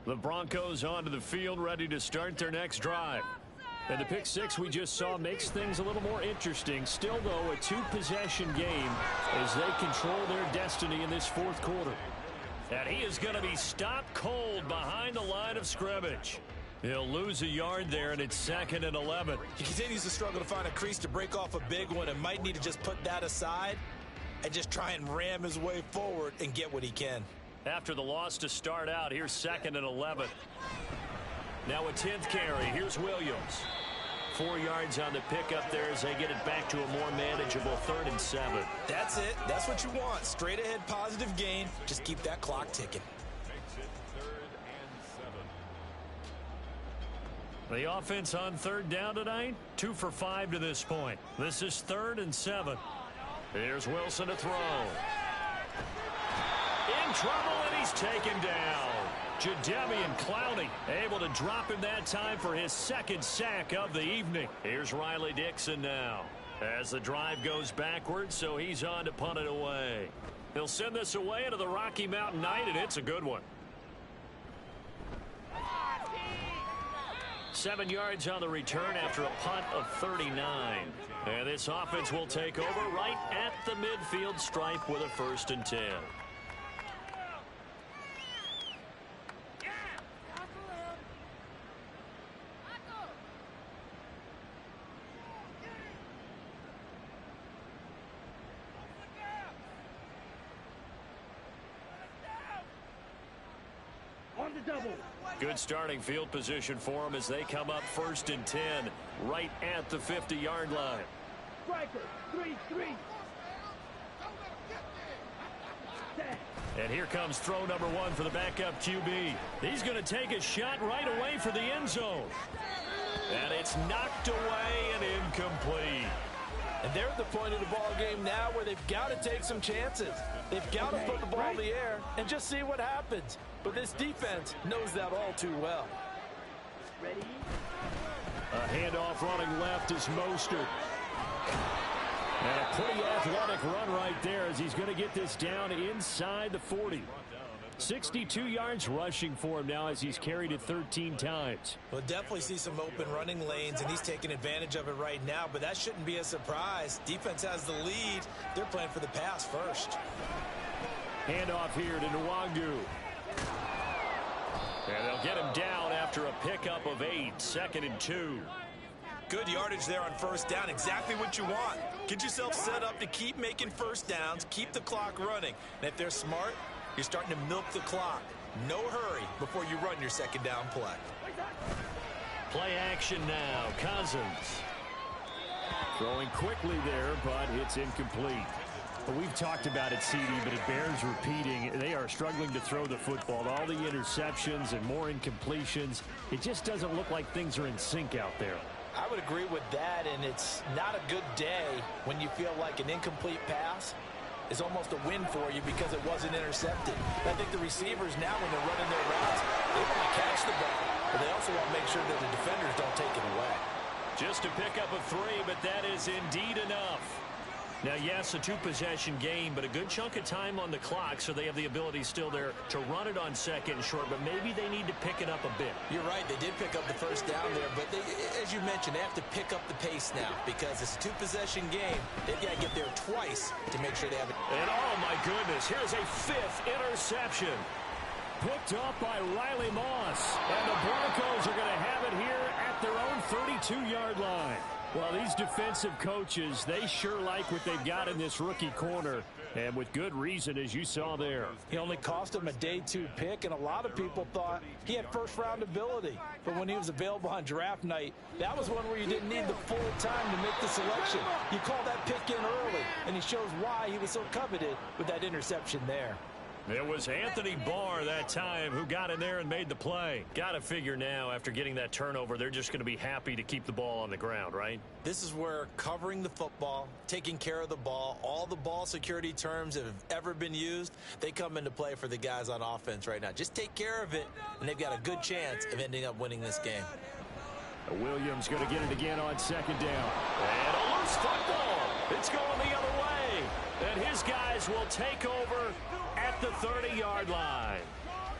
The Broncos onto the field, ready to start their next drive. And the pick 6 we just saw makes things a little more interesting. Still, though, a 2-possession game as they control their destiny in this 4th quarter. And he is going to be stopped cold behind the line of scrimmage. He'll lose a yard there, and it's 2nd and 11. He continues to struggle to find a crease to break off a big one and might need to just put that aside and just try and ram his way forward and get what he can. After the loss to start out, here's 2nd and 11. Now a 10th carry. Here's Williams. 4 yards on the pickup there as they get it back to a more manageable 3rd and 7. That's it. That's what you want. Straight ahead positive gain. Just keep that clock ticking. Makes it 3rd The offense on third down tonight, 2 for 5 to this point. This is 3rd and 7. Here's Wilson to throw. In trouble, and he's taken down. Jadeveon Clowney able to drop him that time for his 2nd sack of the evening. Here's Riley Dixon now as the drive goes backwards, so he's on to punt it away. He'll send this away into the Rocky Mountain night, and it's a good one. 7 yards on the return after a punt of 39. And this offense will take over right at the midfield stripe with a 1st and 10. Good starting field position for them as they come up 1st and 10 right at the 50-yard line. Striker, 3-3. And here comes throw number 1 for the backup QB. He's going to take a shot right away for the end zone. And it's knocked away and incomplete. And they're at the point of the ball game now where they've got to take some chances. They've got to put the ball in the air and just see what happens. But this defense knows that all too well. Ready? A handoff running left is Mostert. And a pretty athletic run right there as he's going to get this down inside the 40. 62 yards rushing for him now as he's carried it 13 times. We'll definitely see some open running lanes, and he's taking advantage of it right now, but that shouldn't be a surprise. Defense has the lead. They're playing for the pass first. Handoff here to Nwangu. And they'll get him down after a pickup of 8, 2nd and 2. Good yardage there on 1st down. Exactly what you want. Get yourself set up to keep making 1st downs, keep the clock running. And if they're smart, you're starting to milk the clock. No hurry before you run your 2nd down play. Play action now. Cousins. Throwing quickly there, but it's incomplete. But we've talked about it, CD, but it bears repeating. They are struggling to throw the football. All the interceptions and more incompletions. It just doesn't look like things are in sync out there. I would agree with that, and it's not a good day when you feel like an incomplete pass is almost a win for you because it wasn't intercepted. I think the receivers now, when they're running their routes, they want to catch the ball, but they also want to make sure that the defenders don't take it away. Just to pick up a 3, but that is indeed enough. Now, yes, a 2-possession game, but a good chunk of time on the clock, so they have the ability still there to run it on 2nd and short, but maybe they need to pick it up a bit. You're right. They did pick up the 1st down there, but they, as you mentioned, they have to pick up the pace now because it's a 2-possession game. They've got to get there twice to make sure they have it. And, oh, my goodness, here's a 5th interception. Picked up by Riley Moss, and the Broncos are going to have it here at their own 32-yard line. Well, these defensive coaches, they sure like what they've got in this rookie corner, and with good reason, as you saw there. He only cost him a day 2 pick, and a lot of people thought he had first-round ability. But when he was available on draft night, that was one where you didn't need the full time to make the selection. You call that pick in early, and he shows why he was so coveted with that interception there. It was Anthony Barr that time who got in there and made the play. Got to figure now, after getting that turnover, they're just going to be happy to keep the ball on the ground, right? This is where covering the football, taking care of the ball, all the ball security terms that have ever been used, they come into play for the guys on offense right now. Just take care of it, and they've got a good chance of ending up winning this game. Williams going to get it again on 2nd down. And a loose football. It's going the other way. And his guys will take over at the 30-yard line.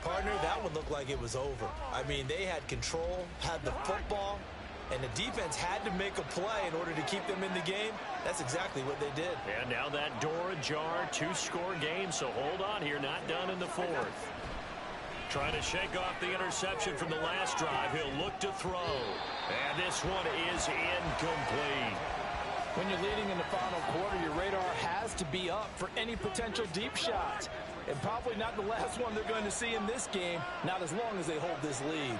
Partner, that one looked like it was over. I mean, they had control, had the football, and the defense had to make a play in order to keep them in the game. That's exactly what they did. And now that door ajar, 2-score game, so hold on here, not done in the 4th. Trying to shake off the interception from the last drive. He'll look to throw. And this one is incomplete. When you're leading in the final quarter, your radar has to be up for any potential deep shots. And probably not the last one they're going to see in this game, not as long as they hold this lead.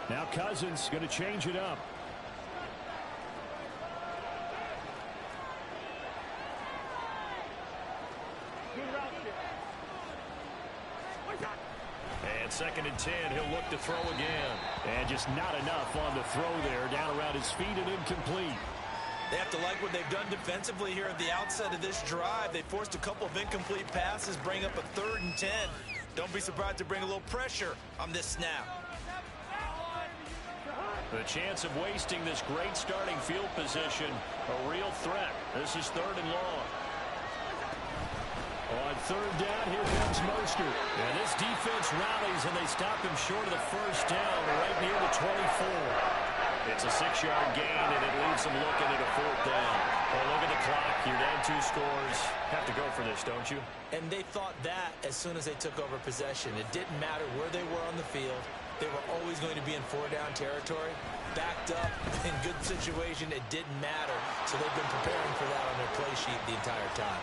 Now Cousins going to change it up. 2nd and 10, he'll look to throw again. And just not enough on the throw there. Down around his feet and incomplete. They have to like what they've done defensively here at the outset of this drive. They forced a couple of incomplete passes, bring up a 3rd and 10. Don't be surprised to bring a little pressure on this snap. The chance of wasting this great starting field position, a real threat. This is 3rd and long. On 3rd down, here comes Mostert. And this defense rallies, and they stop him short of the 1st down, right near the 24. It's a 6-yard gain, and it leaves them looking at a 4th down. Well, look at the clock. You're down 2 scores. Have to go for this, don't you? And they thought that as soon as they took over possession. It didn't matter where they were on the field. They were always going to be in 4-down territory. Backed up, in good situation, it didn't matter. So they've been preparing for that on their play sheet the entire time.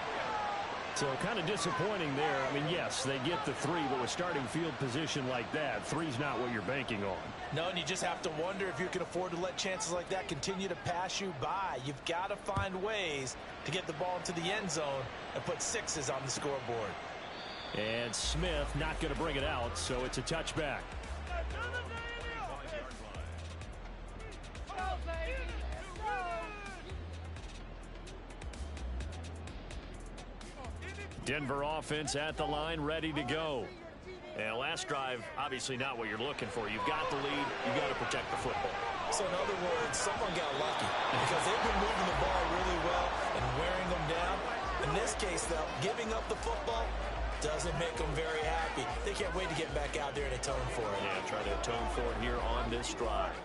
So kind of disappointing there. I mean, yes, they get the 3, but with starting field position like that, 3's not what you're banking on. No, and you just have to wonder if you can afford to let chances like that continue to pass you by. You've got to find ways to get the ball into the end zone and put 6s on the scoreboard. And Smith not going to bring it out, so it's a touchback. Denver offense at the line, ready to go. And last drive, obviously not what you're looking for. You've got the lead. You've got to protect the football. So in other words, someone got lucky because they've been moving the ball really well and wearing them down. In this case, though, giving up the football doesn't make them very happy. They can't wait to get back out there and atone for it. Yeah, try to atone for it here on this drive.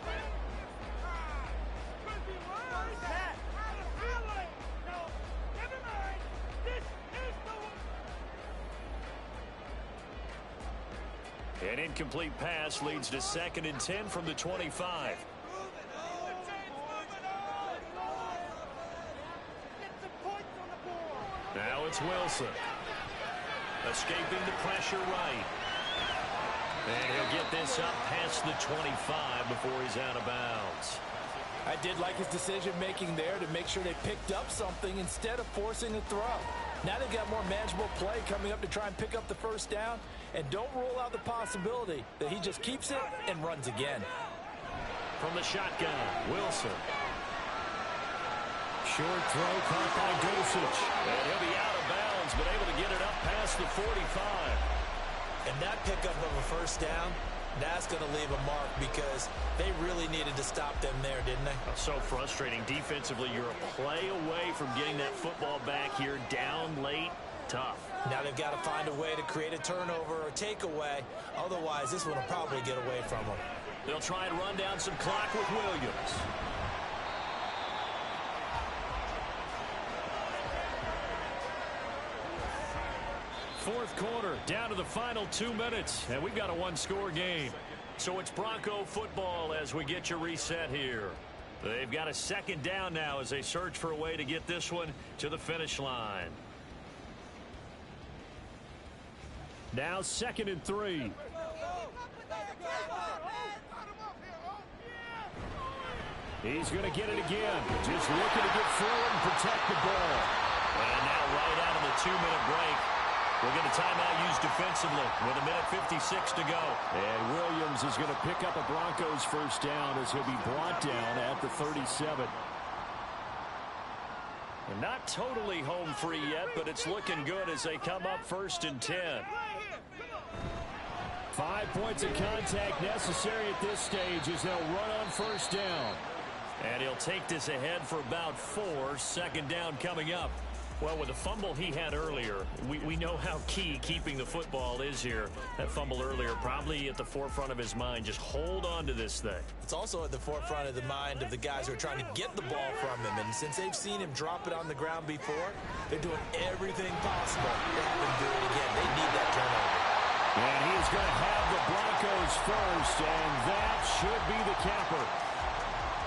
An incomplete pass leads to 2nd and 10 from the 25. Now it's Wilson. Escaping the pressure right. And he'll get this up past the 25 before he's out of bounds. I did like his decision-making there to make sure they picked up something instead of forcing a throw. Now they've got more manageable play coming up to try and pick up the 1st down. And don't rule out the possibility that he just keeps it and runs again. From the shotgun, Wilson. Short throw caught by Dosich. And he'll be out of bounds, but able to get it up past the 45. And that pickup of a 1st down, that's going to leave a mark because they really needed to stop them there, didn't they? So frustrating. Defensively, you're a play away from getting that football back here down late. Tough. Now they've got to find a way to create a turnover or takeaway. Otherwise, this one will probably get away from them. They'll try and run down some clock with Williams. Fourth quarter, down to the final 2 minutes, and we've got a 1-score game. So it's Bronco football as we get you reset here. They've got a 2nd down now as they search for a way to get this one to the finish line. Now 2nd and 3. He's going to get it again. Just looking to get forward and protect the ball. And now right out of the 2-minute break, we'll get a timeout used defensively with 1:56 to go. And Williams is going to pick up a Broncos 1st down as he'll be brought down at the 37. And not totally home free yet, but it's looking good as they come up 1st and 10. 5 points of contact necessary at this stage as they'll run on 1st down. And he'll take this ahead for about 4. 2nd down coming up. Well, with the fumble he had earlier, we know how key keeping the football is here. That fumble earlier probably at the forefront of his mind. Just hold on to this thing. It's also at the forefront of the mind of the guys who are trying to get the ball from him. And since they've seen him drop it on the ground before, they're doing everything possible to have him do it again. They need that turnover. And he's going to have the Broncos first, and that should be the capper.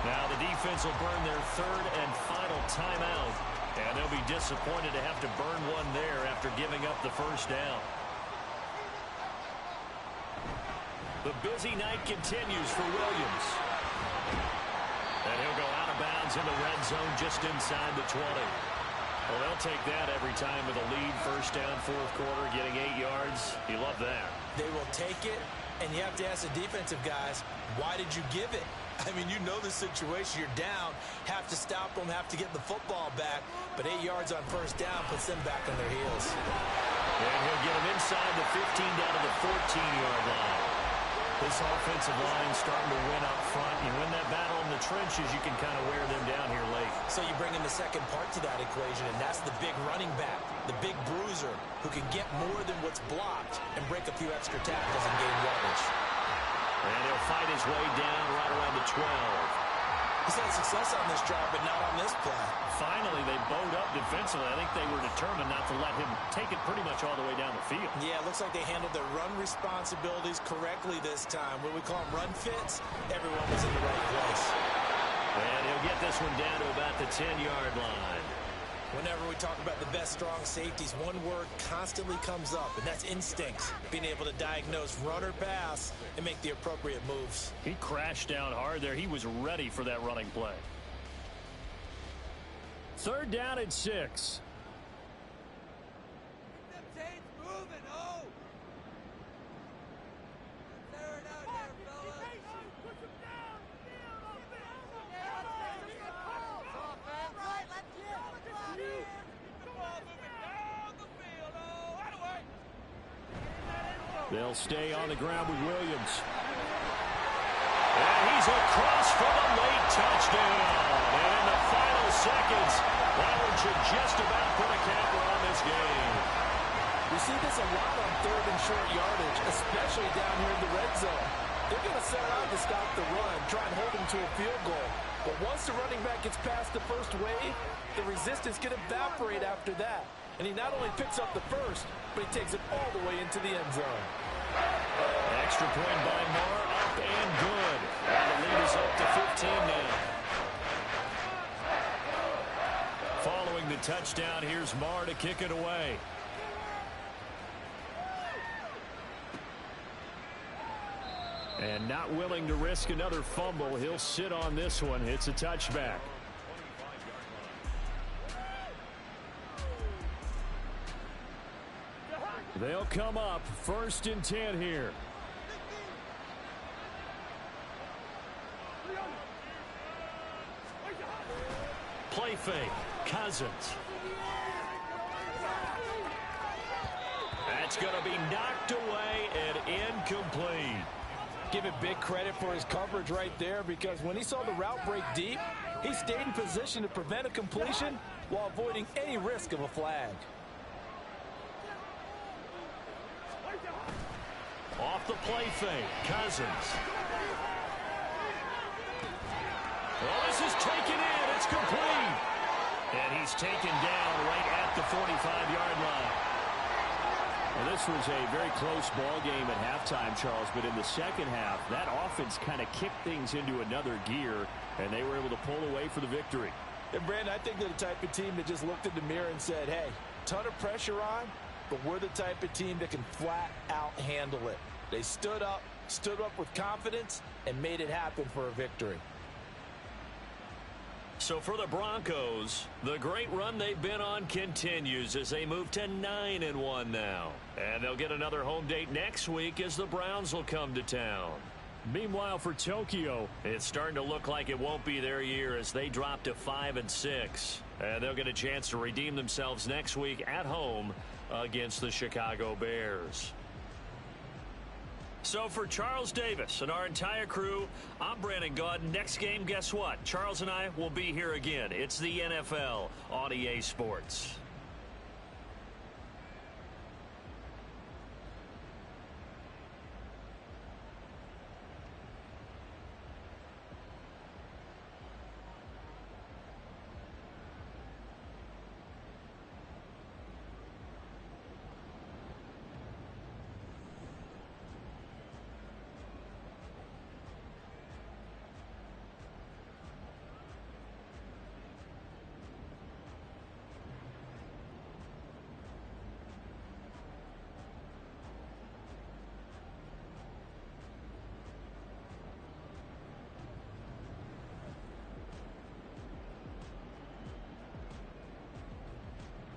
Now the defense will burn their 3rd and final timeout. And they'll be disappointed to have to burn one there after giving up the 1st down. The busy night continues for Williams. And he'll go out of bounds in the red zone just inside the 20. Well, they'll take that every time with a lead. 1st down, 4th quarter, getting 8 yards. You love that. They will take it And you have to ask the defensive guys, why did you give it? I mean, you know the situation. You're down, have to stop them, have to get the football back. But 8 yards on first down puts them back on their heels. And he'll get them inside the 15 down to the 14-yard line. This offensive line starting to win up front. You win that battle in the trenches, you can kind of wear them down here late. So you bring in the second part to that equation, and that's the big running back, the big bruiser, who can get more than what's blocked and break a few extra tackles and gain yardage. And he'll fight his way down right around the 12. He's had success on this drive, but not on this play. Finally, they bowed up defensively. I think they were determined not to let him take it pretty much all the way down the field. Yeah, it looks like they handled their run responsibilities correctly this time. What we call them run fits, everyone was in the right place. And he'll get this one down to about the 10-yard line. Whenever we talk about the best strong safeties, one word constantly comes up, and that's instincts. Being able to diagnose run or pass and make the appropriate moves. He crashed down hard there. He was ready for that running play. 3rd down and 6. They'll stay on the ground with Williams. And he's across for the late touchdown. And in the final seconds, that one should just about put a capper on this game. We see this a lot on 3rd and short yardage, especially down here in the red zone. They're going to set out to stop the run, try and hold him to a field goal. But once the running back gets past the first wave, the resistance can evaporate after that. And he not only picks up the first, but he takes it all the way into the end zone. Extra point by Moore, up and good. And the lead is up to 15 now. Following the touchdown, here's Moore to kick it away. And not willing to risk another fumble, he'll sit on this one. It's a touchback. They'll come up 1st and 10 here. Play fake. Cousins. That's going to be knocked away and incomplete. Give it big credit for his coverage right there, because when he saw the route break deep, he stayed in position to prevent a completion while avoiding any risk of a flag. Off the play fake, Cousins. Well, this is taken in. It's complete. And he's taken down right at the 45-yard line. Well, this was a very close ball game at halftime, Charles, but in the second half, that offense kind of kicked things into another gear, and they were able to pull away for the victory. And, Brandon, I think they're the type of team that just looked in the mirror and said, hey, ton of pressure on, but we're the type of team that can flat out handle it. They stood up with confidence, and made it happen for a victory. So for the Broncos, the great run they've been on continues as they move to 9-1 now. And they'll get another home date next week as the Browns will come to town. Meanwhile, for Tokyo, it's starting to look like it won't be their year as they drop to 5-6. And they'll get a chance to redeem themselves next week at home against the Chicago Bears. So for Charles Davis and our entire crew, I'm Brandon Gaud. Next game, guess what? Charles and I will be here again. It's the NFL on EA Sports.